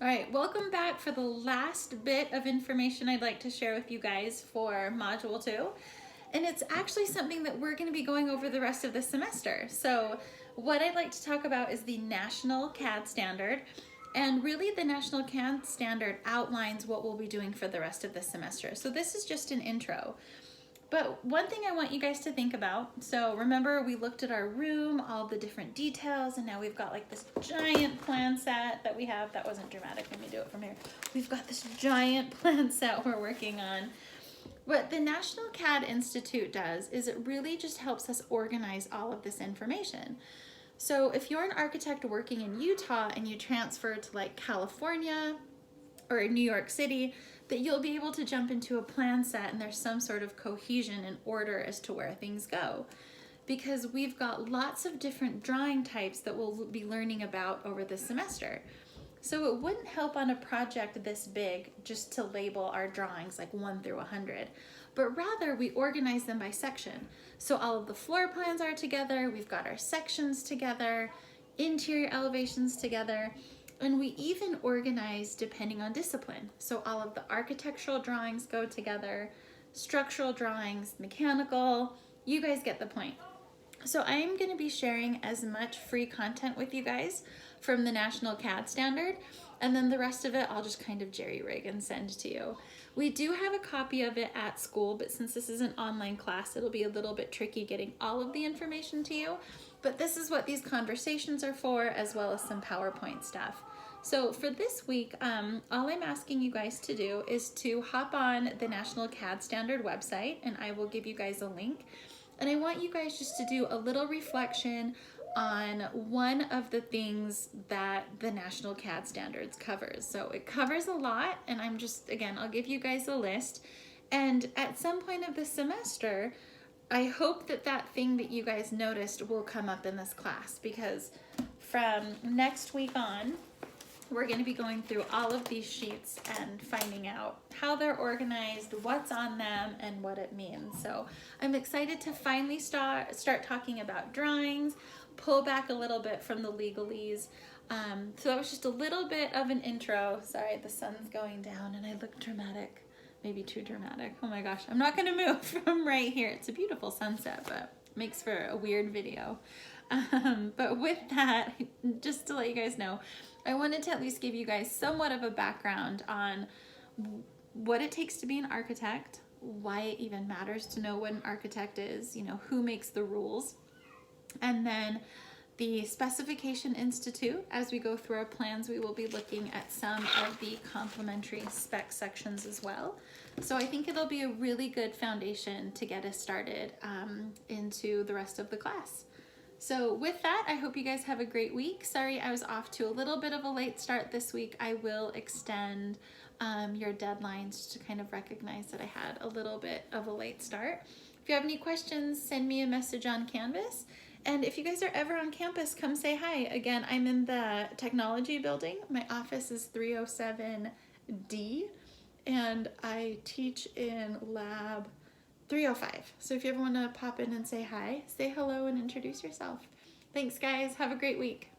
All right, welcome back for the last bit of information I'd like to share with you guys for Module 2. And it's actually something that we're going to be going over the rest of the semester. So what I'd like to talk about is the National CAD Standard. And really the National CAD Standard outlines what we'll be doing for the rest of the semester. So this is just an intro. But one thing I want you guys to think about, so remember we looked at our room, all the different details, and now we've got like this giant plan set that we have. That wasn't dramatic, let me do it from here. We've got this giant plan set we're working on. What the National CAD Institute does is it really just helps us organize all of this information. So if you're an architect working in Utah and you transfer to like California or New York City, that you'll be able to jump into a plan set and there's some sort of cohesion and order as to where things go. Because we've got lots of different drawing types that we'll be learning about over the semester. So it wouldn't help on a project this big just to label our drawings like 1 through 100, but rather we organize them by section. So all of the floor plans are together, we've got our sections together, interior elevations together, and we even organize depending on discipline. So all of the architectural drawings go together, structural drawings, mechanical, you guys get the point. So I'm going to be sharing as much free content with you guys from the National CAD Standard, and then the rest of it I'll just kind of jerry-rig and send to you. We do have a copy of it at school, but since this is an online class, it'll be a little bit tricky getting all of the information to you. But this is what these conversations are for, as well as some PowerPoint stuff. So for this week, all I'm asking you guys to do is to hop on the National CAD Standard website, and I will give you guys a link. And I want you guys just to do a little reflection on one of the things that the National CAD Standards covers. So it covers a lot, and I'll give you guys a list. And at some point of the semester, I hope that that thing that you guys noticed will come up in this class, because from next week on, we're going to be going through all of these sheets and finding out how they're organized, what's on them, and what it means. So I'm excited to finally start talking about drawings, pull back a little bit from the legalese. So that was just a little bit of an intro. Sorry, the sun's going down and I look dramatic, maybe too dramatic. Oh my gosh, I'm not going to move from right here. It's a beautiful sunset, but makes for a weird video. But with that, just to let you guys know, I wanted to at least give you guys somewhat of a background on what it takes to be an architect, why it even matters to know what an architect is, who makes the rules, and then the Specification Institute. As we go through our plans, we will be looking at some of the complementary spec sections as well. So I think it'll be a really good foundation to get us started into the rest of the class. So with that, I hope you guys have a great week. Sorry, I was off to a little bit of a late start this week. I will extend your deadlines to kind of recognize that I had a little bit of a late start. If you have any questions, send me a message on Canvas. And if you guys are ever on campus, come say hi. Again, I'm in the technology building. My office is 307D, and I teach in lab 305. So if you ever want to pop in and say hi, say hello and introduce yourself. Thanks guys, have a great week.